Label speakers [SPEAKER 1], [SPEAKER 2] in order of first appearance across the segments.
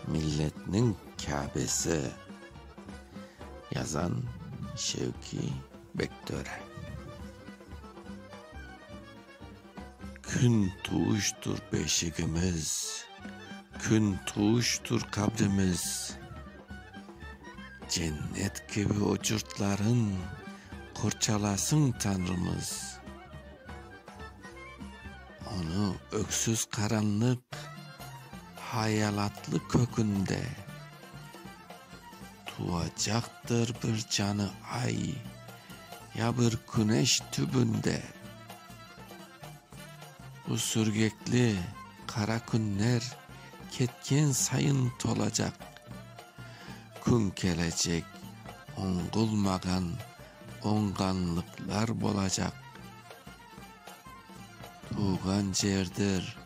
[SPEAKER 1] Milletinin Kâbesi. Yazan Şevki Bektöre. Gün tuğuştur beşiğimiz, gün tuğuştur kabrimiz. Cennet gibi o curtların kurçalasın Tanrımız. Onu öksüz karanlık hayalatlı kökünde tuğacaktır bir canı ay ya bir güneş tübünde. Bu sürgekli kara günler ketken sayın tolacak. Gün gelecek ongulmagan onganlıklar bolacak. Tuğan cerdir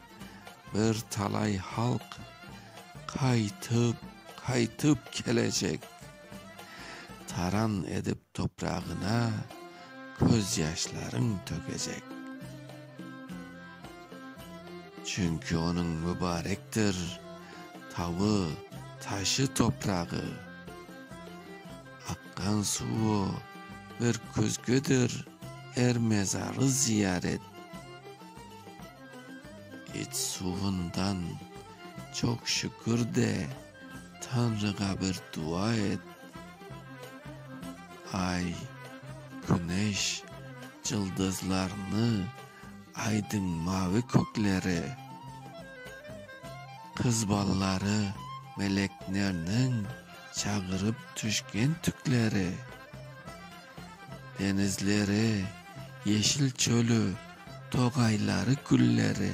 [SPEAKER 1] bir talay halk kaytıp gelecek. Taran edip toprağına gözyaşların tökecek. Çünkü onun mübarektir tavu, taşı toprağı. Akkan suyu bir küzgüdür mezarı ziyaret. İç suyundan çok şükür de Tanrı'ya bir dua et. Ay, güneş, yıldızlarını, aydın mavi kökleri, kız balları, meleklerinin çağırıp düşken tükleri, denizleri, yeşil çölü, togayları gülleri,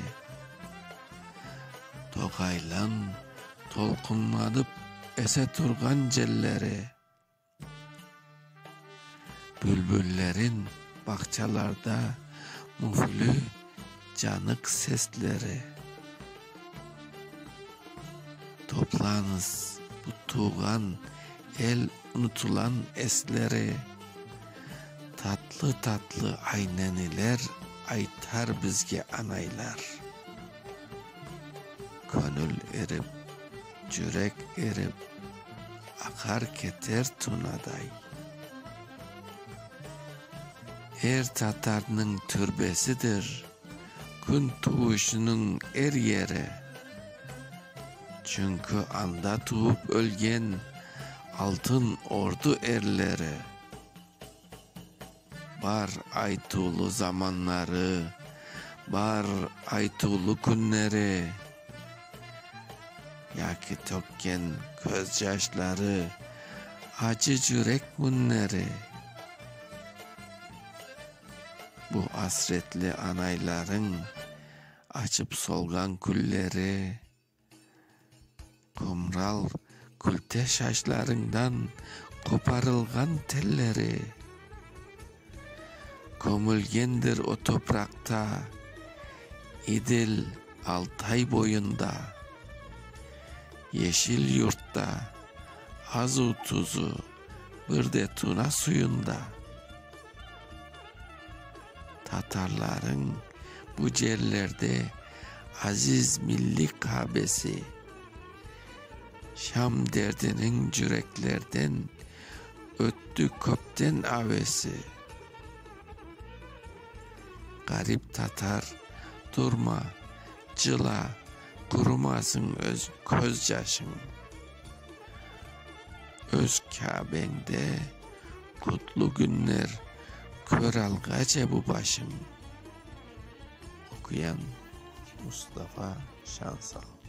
[SPEAKER 1] togaylan tolkunlanıp ese turgan celleri, bülbüllerin bahçalarda muflü canık sesleri. Toplanız bu tuğan el unutulan esleri. Tatlı tatlı ayneniler aytar bizge anaylar. Gönül erip, cürek erip, akar keter tunaday. Tatarının türbesidir, gün tuğuşunun yeri. Çünkü anda tuğup ölgen altın ordu erleri. Bar aytuğlu zamanları, bar aytuğlu günleri. Yaki tökken gözyaşları, acı yürek günleri. Bu hasretli anayların açıp solgan külleri, kumral külte şaşlarından koparılgan telleri, gömülgendir o toprakta, İdil Altay boyunda, yeşil yurtta, azu tuzu, bir de tuna suyunda. Tatarların bu yerlerde aziz milli Kâbesi, Şam derdinin yüreklerden öttü köpten avesi. Garip Tatar durma, cıla, kurumasın göz yaşın. Öz Kâben'de kutlu günler kör algaca bu başım. Okuyan Mustafa Şansal.